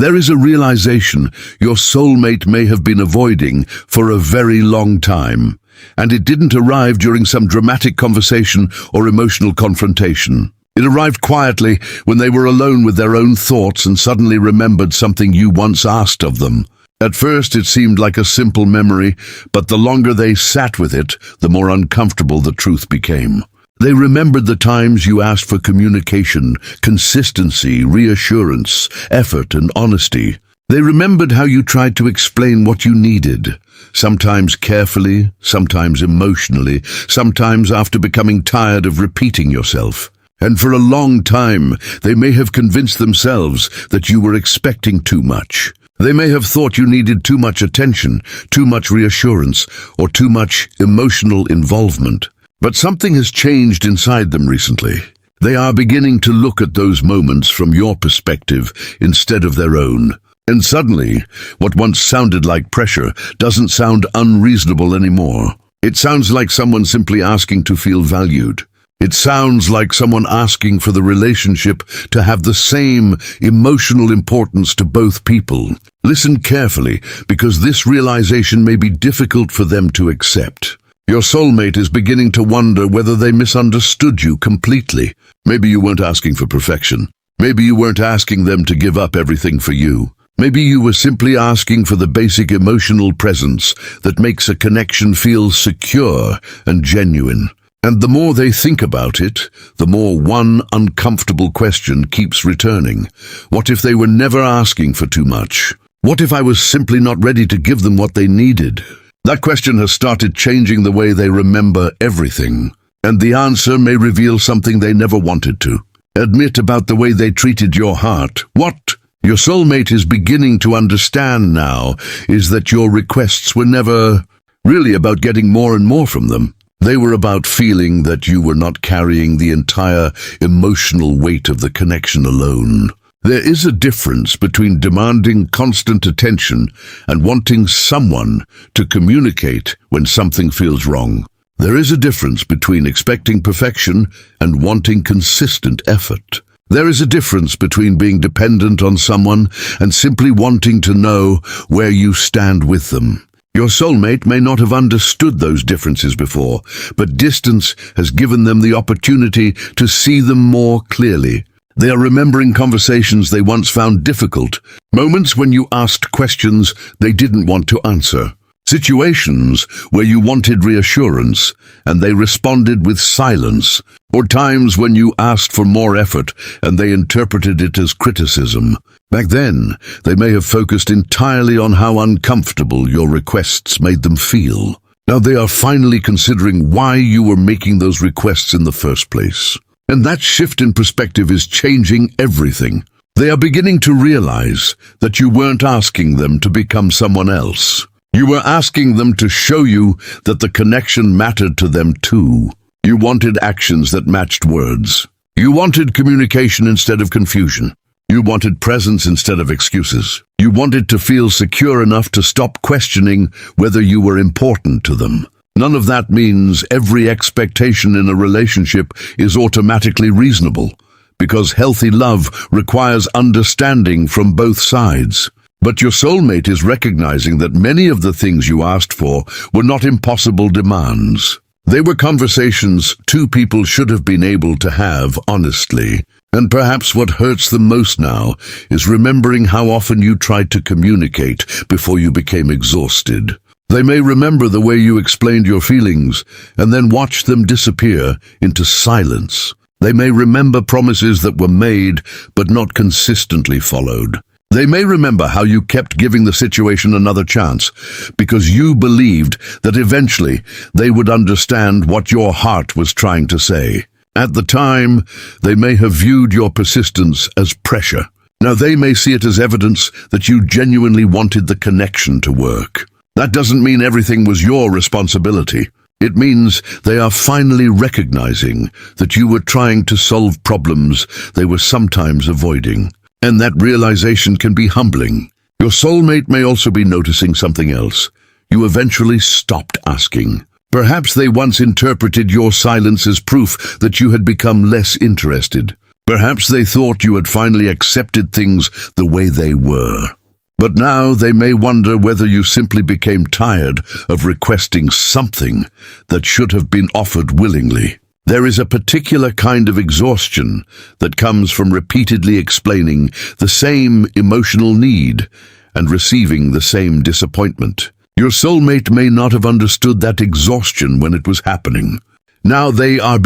There is a realization your soulmate may have been avoiding for a very long time, and it didn't arrive during some dramatic conversation or emotional confrontation. It arrived quietly when they were alone with their own thoughts and suddenly remembered something you once asked of them. At first it seemed like a simple memory, but the longer they sat with it, the more uncomfortable the truth became. They remembered the times you asked for communication, consistency, reassurance, effort, and honesty. They remembered how you tried to explain what you needed, sometimes carefully, sometimes emotionally, sometimes after becoming tired of repeating yourself. And for a long time, they may have convinced themselves that you were expecting too much. They may have thought you needed too much attention, too much reassurance, or too much emotional involvement. But something has changed inside them recently. They are beginning to look at those moments from your perspective instead of their own. And suddenly, what once sounded like pressure doesn't sound unreasonable anymore. It sounds like someone simply asking to feel valued. It sounds like someone asking for the relationship to have the same emotional importance to both people. Listen carefully, because this realization may be difficult for them to accept. Your soulmate is beginning to wonder whether they misunderstood you completely. Maybe you weren't asking for perfection. Maybe you weren't asking them to give up everything for you. Maybe you were simply asking for the basic emotional presence that makes a connection feel secure and genuine. And the more they think about it, the more one uncomfortable question keeps returning. What if they were never asking for too much? What if I was simply not ready to give them what they needed? That question has started changing the way they remember everything, and the answer may reveal something they never wanted to. Admit about the way they treated your heart. What your soulmate is beginning to understand now is that your requests were never really about getting more and more from them. They were about feeling that you were not carrying the entire emotional weight of the connection alone. There is a difference between demanding constant attention and wanting someone to communicate when something feels wrong. There is a difference between expecting perfection and wanting consistent effort. There is a difference between being dependent on someone and simply wanting to know where you stand with them. Your soulmate may not have understood those differences before, but distance has given them the opportunity to see them more clearly. They are remembering conversations they once found difficult, moments when you asked questions they didn't want to answer, situations where you wanted reassurance and they responded with silence, or times when you asked for more effort and they interpreted it as criticism. Back then, they may have focused entirely on how uncomfortable your requests made them feel. Now they are finally considering why you were making those requests in the first place. And that shift in perspective is changing everything. They are beginning to realize that you weren't asking them to become someone else. You were asking them to show you that the connection mattered to them too. You wanted actions that matched words. You wanted communication instead of confusion. You wanted presence instead of excuses. You wanted to feel secure enough to stop questioning whether you were important to them. None of that means every expectation in a relationship is automatically reasonable, because healthy love requires understanding from both sides. But your soulmate is recognizing that many of the things you asked for were not impossible demands. They were conversations two people should have been able to have honestly. And perhaps what hurts them most now is remembering how often you tried to communicate before you became exhausted. They may remember the way you explained your feelings and then watched them disappear into silence. They may remember promises that were made but not consistently followed. They may remember how you kept giving the situation another chance because you believed that eventually they would understand what your heart was trying to say. At the time, they may have viewed your persistence as pressure. Now they may see it as evidence that you genuinely wanted the connection to work. That doesn't mean everything was your responsibility. It means they are finally recognizing that you were trying to solve problems they were sometimes avoiding. And that realization can be humbling. Your soulmate may also be noticing something else. You eventually stopped asking. Perhaps they once interpreted your silence as proof that you had become less interested. Perhaps they thought you had finally accepted things the way they were. But now they may wonder whether you simply became tired of requesting something that should have been offered willingly. There is a particular kind of exhaustion that comes from repeatedly explaining the same emotional need and receiving the same disappointment. Your soulmate may not have understood that exhaustion when it was happening. Now they are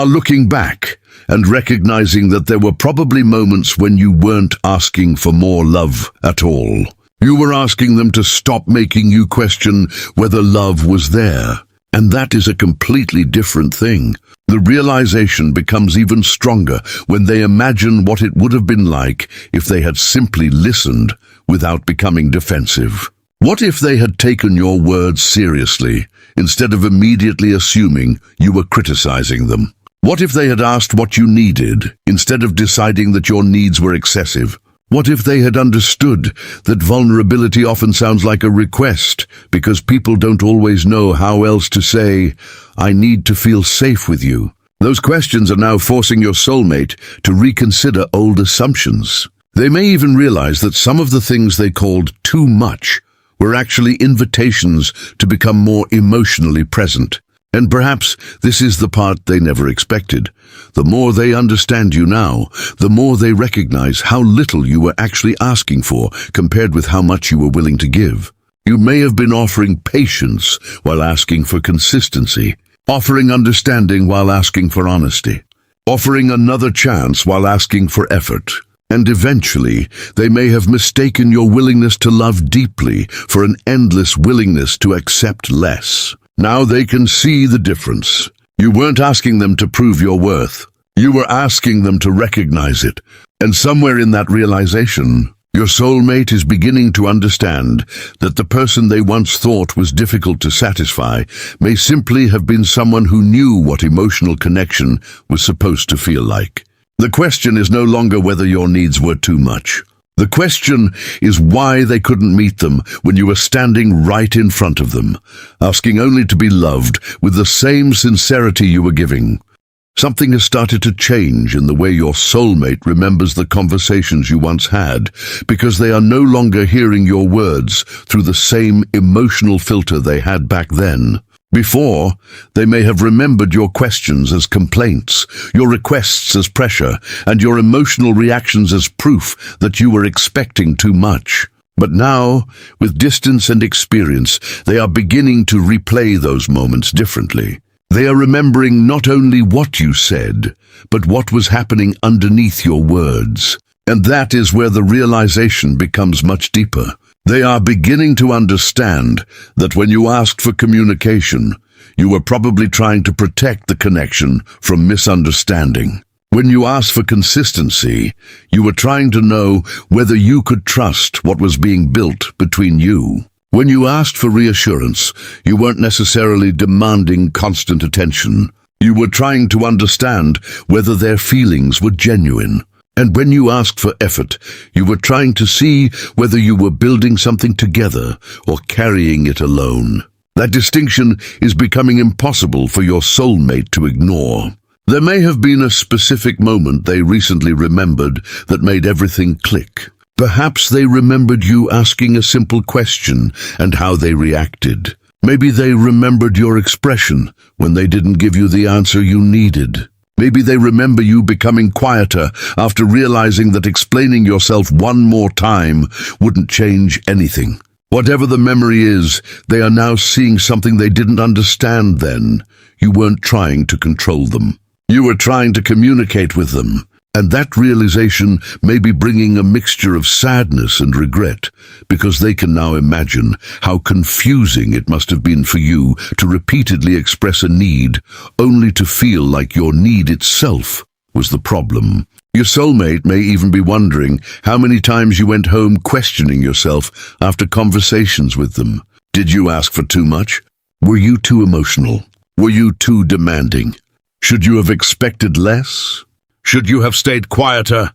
looking back and recognizing that there were probably moments when you weren't asking for more love at all. You were asking them to stop making you question whether love was there. And that is a completely different thing. The realization becomes even stronger when they imagine what it would have been like if they had simply listened without becoming defensive. What if they had taken your words seriously instead of immediately assuming you were criticizing them? What if they had asked what you needed instead of deciding that your needs were excessive? What if they had understood that vulnerability often sounds like a request because people don't always know how else to say, "I need to feel safe with you"? Those questions are now forcing your soulmate to reconsider old assumptions. They may even realize that some of the things they called too much were actually invitations to become more emotionally present. And perhaps this is the part they never expected. The more they understand you now, the more they recognize how little you were actually asking for compared with how much you were willing to give. You may have been offering patience while asking for consistency, offering understanding while asking for honesty, offering another chance while asking for effort. And eventually, they may have mistaken your willingness to love deeply for an endless willingness to accept less. Now they can see the difference. You weren't asking them to prove your worth. You were asking them to recognize it. And somewhere in that realization, your soulmate is beginning to understand that the person they once thought was difficult to satisfy may simply have been someone who knew what emotional connection was supposed to feel like. The question is no longer whether your needs were too much. The question is why they couldn't meet them when you were standing right in front of them, asking only to be loved with the same sincerity you were giving. Something has started to change in the way your soulmate remembers the conversations you once had, because they are no longer hearing your words through the same emotional filter they had back then. Before, they may have remembered your questions as complaints, your requests as pressure, and your emotional reactions as proof that you were expecting too much. But now, with distance and experience, they are beginning to replay those moments differently. They are remembering not only what you said, but what was happening underneath your words. And that is where the realization becomes much deeper. They are beginning to understand that when you asked for communication, you were probably trying to protect the connection from misunderstanding. When you asked for consistency, you were trying to know whether you could trust what was being built between you. When you asked for reassurance, you weren't necessarily demanding constant attention. You were trying to understand whether their feelings were genuine. And when you asked for effort, you were trying to see whether you were building something together or carrying it alone. That distinction is becoming impossible for your soulmate to ignore. There may have been a specific moment they recently remembered that made everything click. Perhaps they remembered you asking a simple question and how they reacted. Maybe they remembered your expression when they didn't give you the answer you needed. Maybe they remember you becoming quieter after realizing that explaining yourself one more time wouldn't change anything. Whatever the memory is, they are now seeing something they didn't understand then. You weren't trying to control them. You were trying to communicate with them. And that realization may be bringing a mixture of sadness and regret, because they can now imagine how confusing it must have been for you to repeatedly express a need, only to feel like your need itself was the problem. Your soulmate may even be wondering how many times you went home questioning yourself after conversations with them. Did you ask for too much? Were you too emotional? Were you too demanding? Should you have expected less? Should you have stayed quieter?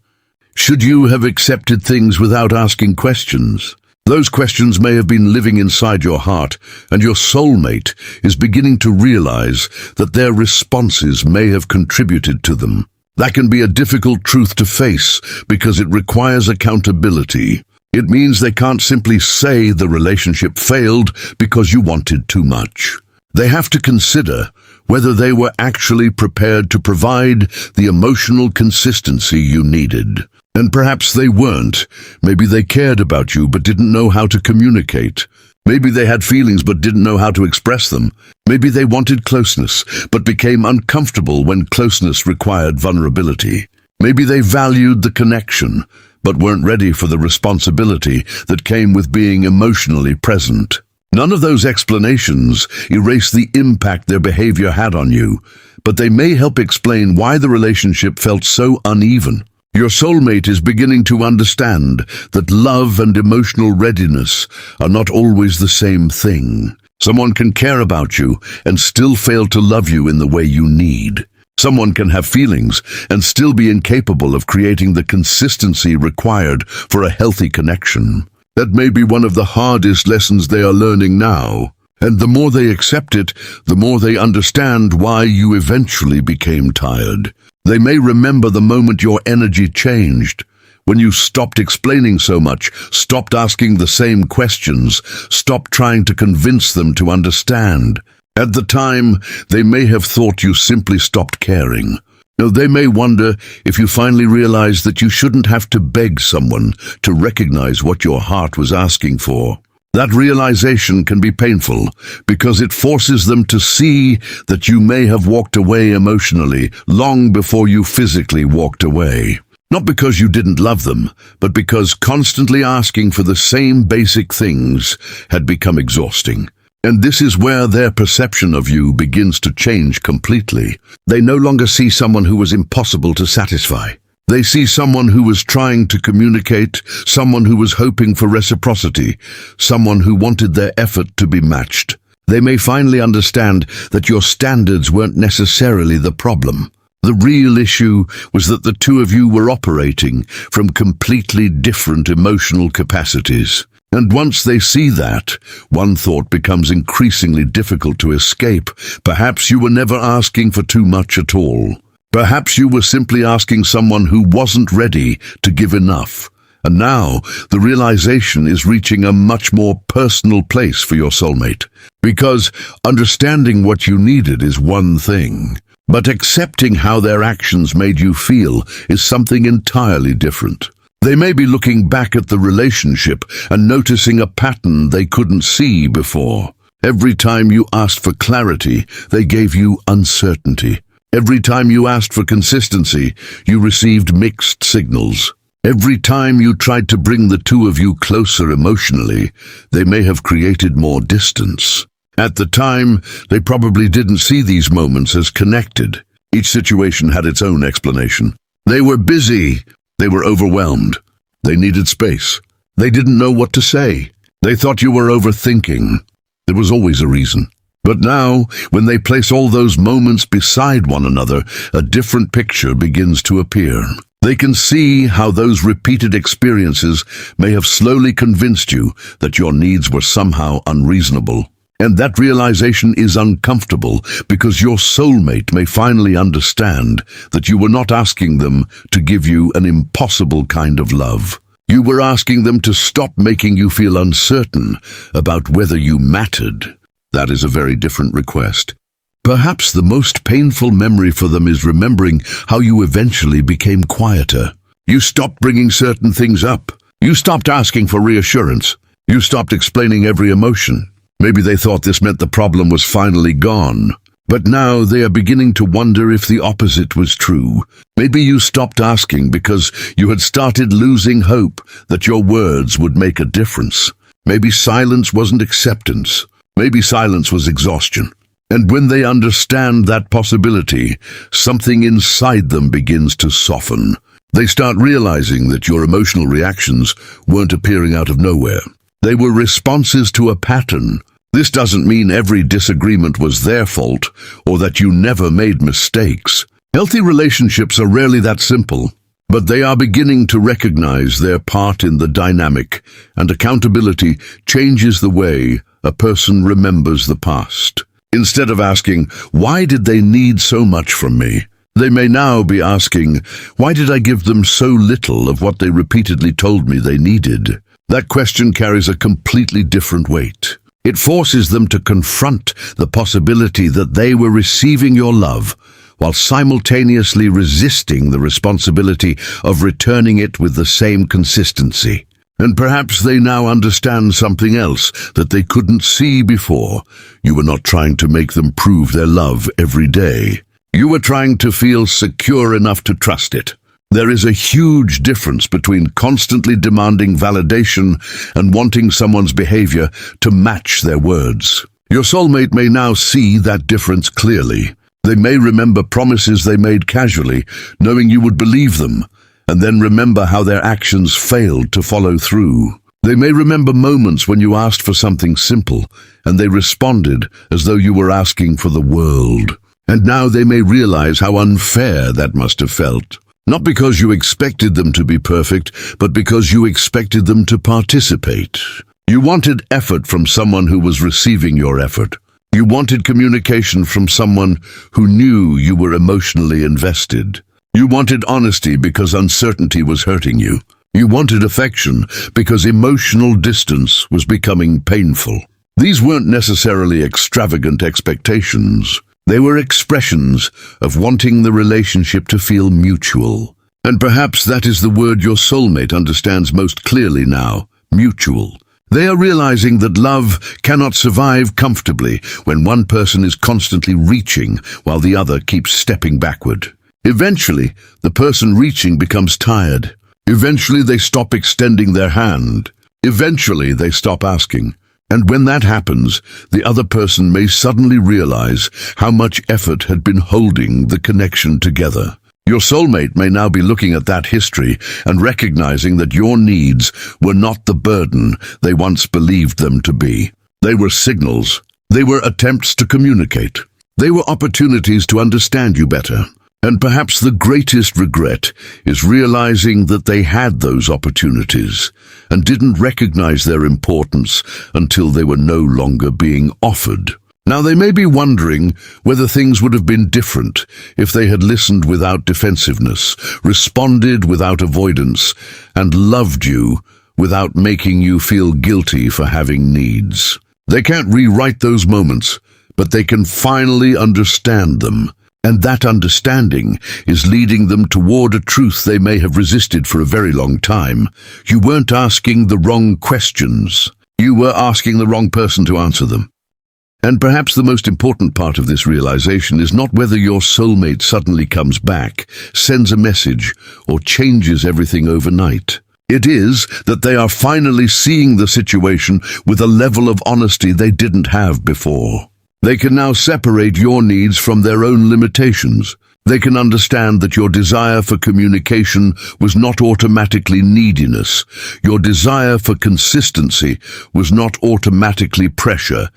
Should you have accepted things without asking questions? Those questions may have been living inside your heart, and your soulmate is beginning to realize that their responses may have contributed to them. That can be a difficult truth to face because it requires accountability. It means they can't simply say the relationship failed because you wanted too much. They have to consider whether they were actually prepared to provide the emotional consistency you needed. And perhaps they weren't. Maybe they cared about you but didn't know how to communicate. Maybe they had feelings but didn't know how to express them. Maybe they wanted closeness but became uncomfortable when closeness required vulnerability. Maybe they valued the connection but weren't ready for the responsibility that came with being emotionally present. None of those explanations erase the impact their behavior had on you, but they may help explain why the relationship felt so uneven. Your soulmate is beginning to understand that love and emotional readiness are not always the same thing. Someone can care about you and still fail to love you in the way you need. Someone can have feelings and still be incapable of creating the consistency required for a healthy connection. That may be one of the hardest lessons they are learning now. And the more they accept it, the more they understand why you eventually became tired. They may remember the moment your energy changed, when you stopped explaining so much, stopped asking the same questions, stopped trying to convince them to understand. At the time, they may have thought you simply stopped caring. Now, they may wonder if you finally realized that you shouldn't have to beg someone to recognize what your heart was asking for. That realization can be painful because it forces them to see that you may have walked away emotionally long before you physically walked away. Not because you didn't love them, but because constantly asking for the same basic things had become exhausting. And this is where their perception of you begins to change completely. They no longer see someone who was impossible to satisfy. They see someone who was trying to communicate, someone who was hoping for reciprocity, someone who wanted their effort to be matched. They may finally understand that your standards weren't necessarily the problem. The real issue was that the two of you were operating from completely different emotional capacities. And once they see that, one thought becomes increasingly difficult to escape. Perhaps you were never asking for too much at all. Perhaps you were simply asking someone who wasn't ready to give enough. And now, the realization is reaching a much more personal place for your soulmate. Because understanding what you needed is one thing, but accepting how their actions made you feel is something entirely different. They may be looking back at the relationship and noticing a pattern they couldn't see before. Every time you asked for clarity, they gave you uncertainty. Every time you asked for consistency, you received mixed signals. Every time you tried to bring the two of you closer emotionally, they may have created more distance. At the time, they probably didn't see these moments as connected. Each situation had its own explanation. They were busy. They were overwhelmed. They needed space. They didn't know what to say. They thought you were overthinking. There was always a reason. But now, when they place all those moments beside one another, a different picture begins to appear. They can see how those repeated experiences may have slowly convinced you that your needs were somehow unreasonable. And that realization is uncomfortable because your soulmate may finally understand that you were not asking them to give you an impossible kind of love. You were asking them to stop making you feel uncertain about whether you mattered. That is a very different request. Perhaps the most painful memory for them is remembering how you eventually became quieter. You stopped bringing certain things up. You stopped asking for reassurance. You stopped explaining every emotion. Maybe they thought this meant the problem was finally gone. But now they are beginning to wonder if the opposite was true. Maybe you stopped asking because you had started losing hope that your words would make a difference. Maybe silence wasn't acceptance. Maybe silence was exhaustion. And when they understand that possibility, something inside them begins to soften. They start realizing that your emotional reactions weren't appearing out of nowhere. They were responses to a pattern. This doesn't mean every disagreement was their fault or that you never made mistakes. Healthy relationships are rarely that simple, but they are beginning to recognize their part in the dynamic, and accountability changes the way a person remembers the past. Instead of asking, "Why did they need so much from me?" They may now be asking, why did I give them so little of what they repeatedly told me they needed? That question carries a completely different weight. It forces them to confront the possibility that they were receiving your love while simultaneously resisting the responsibility of returning it with the same consistency. And perhaps they now understand something else that they couldn't see before. You were not trying to make them prove their love every day. You were trying to feel secure enough to trust it. There is a huge difference between constantly demanding validation and wanting someone's behavior to match their words. Your soulmate may now see that difference clearly. They may remember promises they made casually, knowing you would believe them, and then remember how their actions failed to follow through. They may remember moments when you asked for something simple, and they responded as though you were asking for the world. And now they may realize how unfair that must have felt. Not because you expected them to be perfect, but because you expected them to participate. You wanted effort from someone who was receiving your effort. You wanted communication from someone who knew you were emotionally invested. You wanted honesty because uncertainty was hurting you. You wanted affection because emotional distance was becoming painful. These weren't necessarily extravagant expectations. They were expressions of wanting the relationship to feel mutual. And perhaps that is the word your soulmate understands most clearly now, mutual. They are realizing that love cannot survive comfortably when one person is constantly reaching while the other keeps stepping backward. Eventually, the person reaching becomes tired. Eventually, they stop extending their hand. Eventually, they stop asking. And when that happens, the other person may suddenly realize how much effort had been holding the connection together. Your soulmate may now be looking at that history and recognizing that your needs were not the burden they once believed them to be. They were signals. They were attempts to communicate. They were opportunities to understand you better. And perhaps the greatest regret is realizing that they had those opportunities and didn't recognize their importance until they were no longer being offered. Now they may be wondering whether things would have been different if they had listened without defensiveness, responded without avoidance, and loved you without making you feel guilty for having needs. They can't rewrite those moments, but they can finally understand them. And that understanding is leading them toward a truth they may have resisted for a very long time. You weren't asking the wrong questions. You were asking the wrong person to answer them. And perhaps the most important part of this realization is not whether your soulmate suddenly comes back, sends a message, or changes everything overnight. It is that they are finally seeing the situation with a level of honesty they didn't have before. They can now separate your needs from their own limitations. They can understand that your desire for communication was not automatically neediness. Your desire for consistency was not automatically pressure,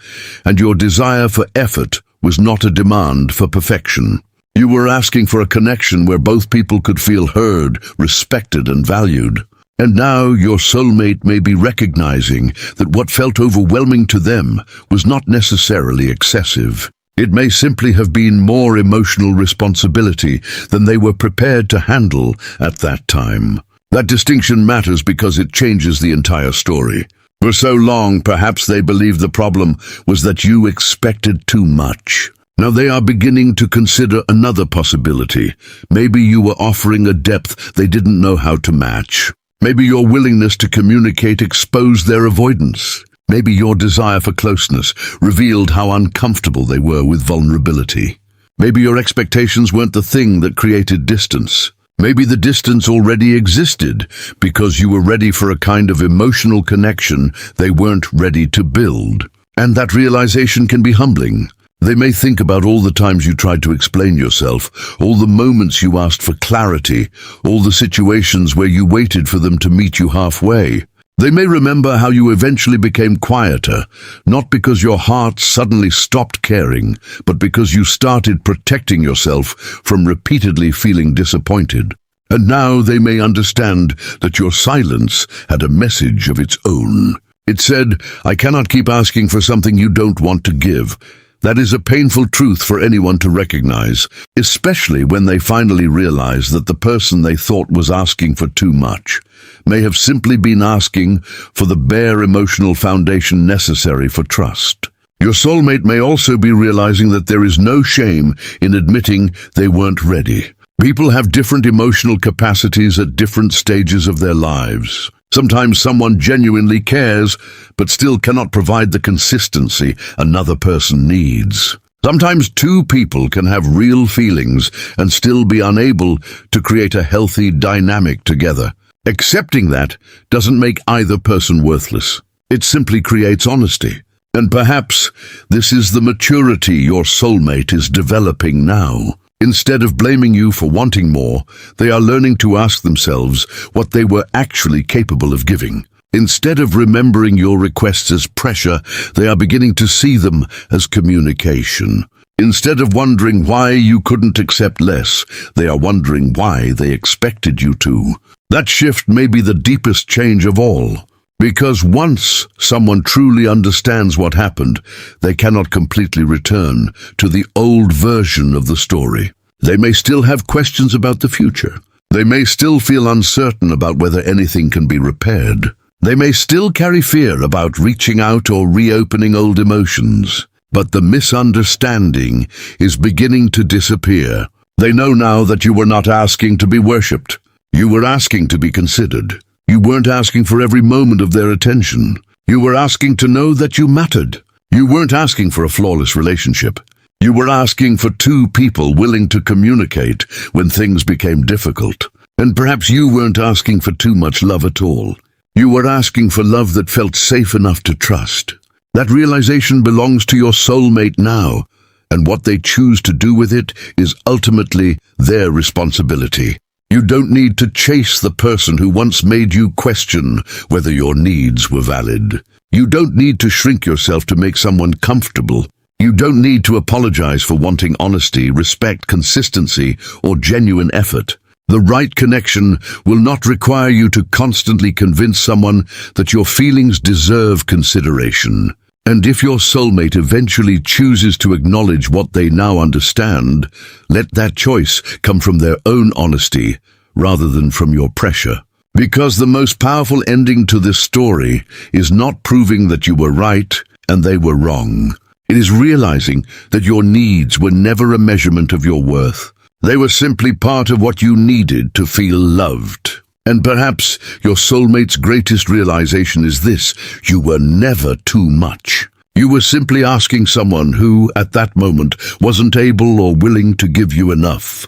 and your desire for effort was not a demand for perfection. You were asking for a connection where both people could feel heard, respected, and valued. And now your soulmate may be recognizing that what felt overwhelming to them was not necessarily excessive. It may simply have been more emotional responsibility than they were prepared to handle at that time. That distinction matters because it changes the entire story. For so long, perhaps they believed the problem was that you expected too much. Now they are beginning to consider another possibility. Maybe you were offering a depth they didn't know how to match. Maybe your willingness to communicate exposed their avoidance. Maybe your desire for closeness revealed how uncomfortable they were with vulnerability. Maybe your expectations weren't the thing that created distance. Maybe the distance already existed because you were ready for a kind of emotional connection they weren't ready to build. And that realization can be humbling. They may think about all the times you tried to explain yourself, all the moments you asked for clarity, all the situations where you waited for them to meet you halfway. They may remember how you eventually became quieter, not because your heart suddenly stopped caring, but because you started protecting yourself from repeatedly feeling disappointed. And now they may understand that your silence had a message of its own. It said, "I cannot keep asking for something you don't want to give." That is a painful truth for anyone to recognize, especially when they finally realize that the person they thought was asking for too much may have simply been asking for the bare emotional foundation necessary for trust. Your soulmate may also be realizing that there is no shame in admitting they weren't ready. People have different emotional capacities at different stages of their lives. Sometimes someone genuinely cares, but still cannot provide the consistency another person needs. Sometimes two people can have real feelings and still be unable to create a healthy dynamic together. Accepting that doesn't make either person worthless. It simply creates honesty. And perhaps this is the maturity your soulmate is developing now. Instead of blaming you for wanting more, they are learning to ask themselves what they were actually capable of giving. Instead of remembering your requests as pressure, they are beginning to see them as communication. Instead of wondering why you couldn't accept less, they are wondering why they expected you to. That shift may be the deepest change of all. Because once someone truly understands what happened, they cannot completely return to the old version of the story. They may still have questions about the future. They may still feel uncertain about whether anything can be repaired. They may still carry fear about reaching out or reopening old emotions. But the misunderstanding is beginning to disappear. They know now that you were not asking to be worshipped. You were asking to be considered. You weren't asking for every moment of their attention. You were asking to know that you mattered. You weren't asking for a flawless relationship. You were asking for two people willing to communicate when things became difficult. And perhaps you weren't asking for too much love at all. You were asking for love that felt safe enough to trust. That realization belongs to your soulmate now, and what they choose to do with it is ultimately their responsibility. You don't need to chase the person who once made you question whether your needs were valid. You don't need to shrink yourself to make someone comfortable. You don't need to apologize for wanting honesty, respect, consistency, or genuine effort. The right connection will not require you to constantly convince someone that your feelings deserve consideration. And if your soulmate eventually chooses to acknowledge what they now understand, let that choice come from their own honesty rather than from your pressure. Because the most powerful ending to this story is not proving that you were right and they were wrong. It is realizing that your needs were never a measurement of your worth. They were simply part of what you needed to feel loved. And perhaps your soulmate's greatest realization is this: you were never too much. You were simply asking someone who, at that moment, wasn't able or willing to give you enough.